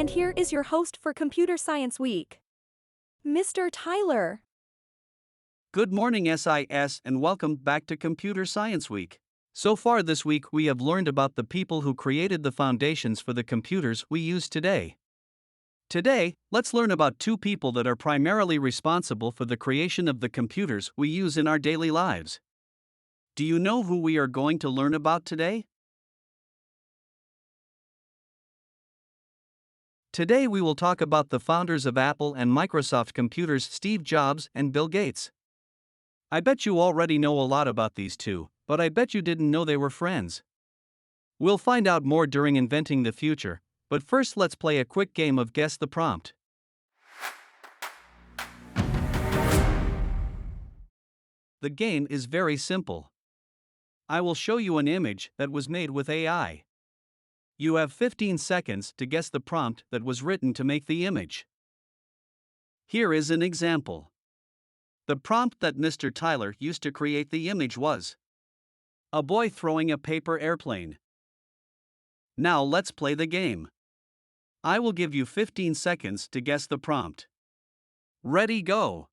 And here is your host for Computer Science Week, Mr. Tyler. Good morning, SIS, and welcome back to Computer Science Week. So far this week, we have learned about the people who created the foundations for the computers we use today. Today, let's learn about two people that are primarily responsible for the creation of the computers we use in our daily lives. Do you know who we are going to learn about today? Today we will talk about the founders of Apple and Microsoft Computers, Steve Jobs and Bill Gates. I bet you already know a lot about these two, but I bet you didn't know they were friends. We'll find out more during Inventing the Future, but first let's play a quick game of Guess the Prompt. The game is very simple. I will show you an image that was made with AI. You have 15 seconds to guess the prompt that was written to make the image. Here is an example. The prompt that Mr. Tyler used to create the image was a boy throwing a paper airplane. Now let's play the game. I will give you 15 seconds to guess the prompt. Ready, go!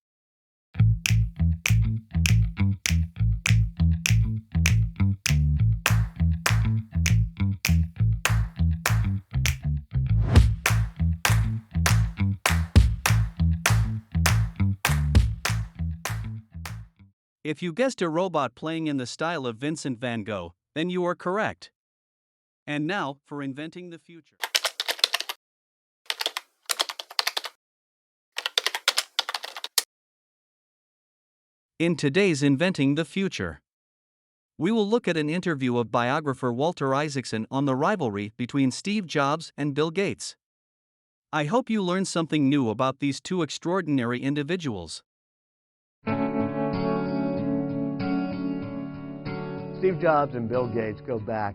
If you guessed a robot playing in the style of Vincent van Gogh, then you are correct. And now, for Inventing the Future. In today's Inventing the Future, we will look at an interview of biographer Walter Isaacson on the rivalry between Steve Jobs and Bill Gates. I hope you learned something new about these two extraordinary individuals. Steve Jobs and Bill Gates go back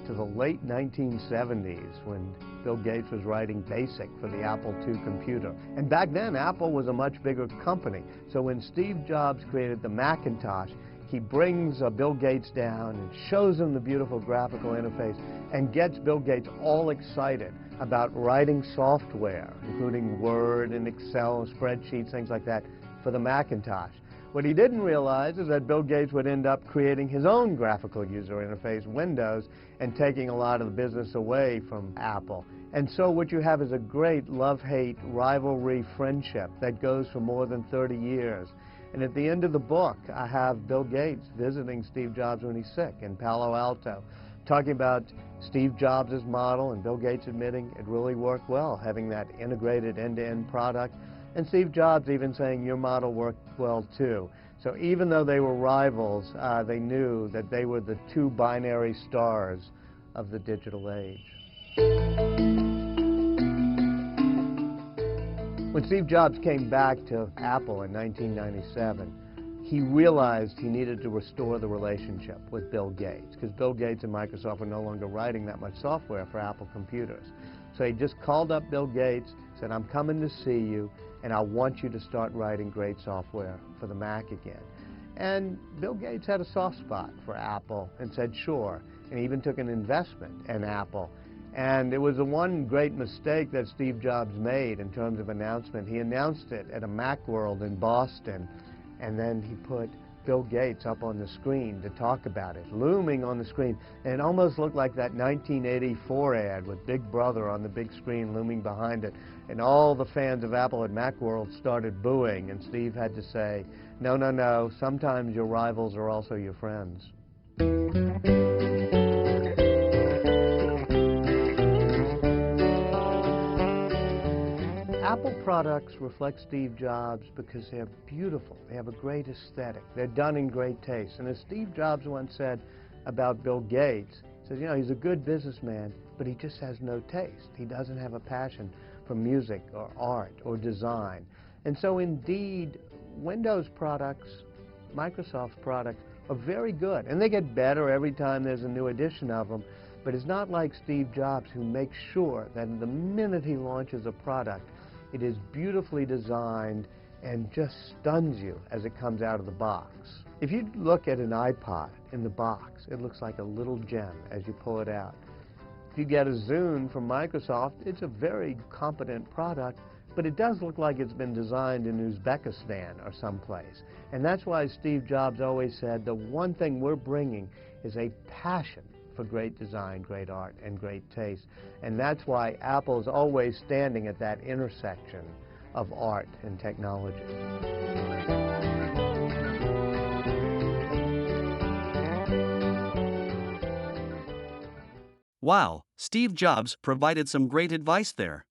to the late 1970s when Bill Gates was writing BASIC for the Apple II computer. And back then, Apple was a much bigger company. So when Steve Jobs created the Macintosh, he brings Bill Gates down and shows him the beautiful graphical interface and gets Bill Gates all excited about writing software, including Word and Excel, spreadsheets, things like that, for the Macintosh. What he didn't realize is that Bill Gates would end up creating his own graphical user interface, Windows, and taking a lot of the business away from Apple. And so what you have is a great love-hate rivalry friendship that goes for more than 30 years. And at the end of the book, I have Bill Gates visiting Steve Jobs when he's sick in Palo Alto, talking about Steve Jobs' model and Bill Gates admitting it really worked well, having that integrated end-to-end product. And Steve Jobs even saying your model worked well too. So even though they were rivals, they knew that they were the two binary stars of the digital age. When Steve Jobs came back to Apple in 1997, he realized he needed to restore the relationship with Bill Gates, because Bill Gates and Microsoft were no longer writing that much software for Apple computers. So he just called up Bill Gates, said, I'm coming to see you, and I want you to start writing great software for the Mac again. And Bill Gates had a soft spot for Apple and said, sure, and even took an investment in Apple. And it was the one great mistake that Steve Jobs made in terms of announcement. He announced it at a Macworld in Boston, and then he put Bill Gates up on the screen to talk about it, looming on the screen. And it almost looked like that 1984 ad with Big Brother on the big screen looming behind it. And all the fans of Apple at Macworld started booing, and Steve had to say, no, no, no, sometimes your rivals are also your friends. Apple products reflect Steve Jobs because they're beautiful. They have a great aesthetic. They're done in great taste. And as Steve Jobs once said about Bill Gates, he says, you know, he's a good businessman, but he just has no taste. He doesn't have a passion for music or art or design. And so indeed, Windows products, Microsoft products, are very good. And they get better every time there's a new edition of them. But it's not like Steve Jobs, who makes sure that the minute he launches a product, it is beautifully designed and just stuns you as it comes out of the box. If you look at an iPod in the box, it looks like a little gem as you pull it out. If you get a Zune from Microsoft, it's a very competent product, but it does look like it's been designed in Uzbekistan or someplace. And that's why Steve Jobs always said the one thing we're bringing is a passion for great design, great art, and great taste. And that's why Apple's always standing at that intersection of art and technology. Wow, Steve Jobs provided some great advice there.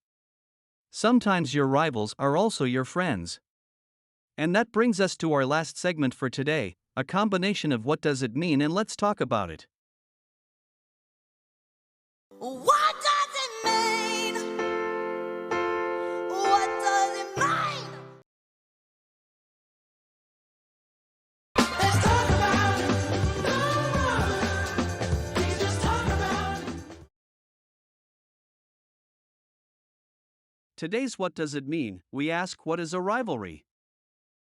Sometimes your rivals are also your friends. And that brings us to our last segment for today, a combination of what does it mean, and let's talk about it. What does it mean? What does it mean? Let's talk about it. No, please just talk about it. Today's What Does It Mean? We ask, what is a rivalry?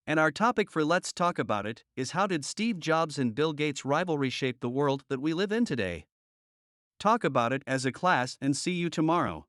And our topic for Let's Talk About It is, how did Steve Jobs and Bill Gates' rivalry shape the world that we live in today? Talk about it as a class and see you tomorrow.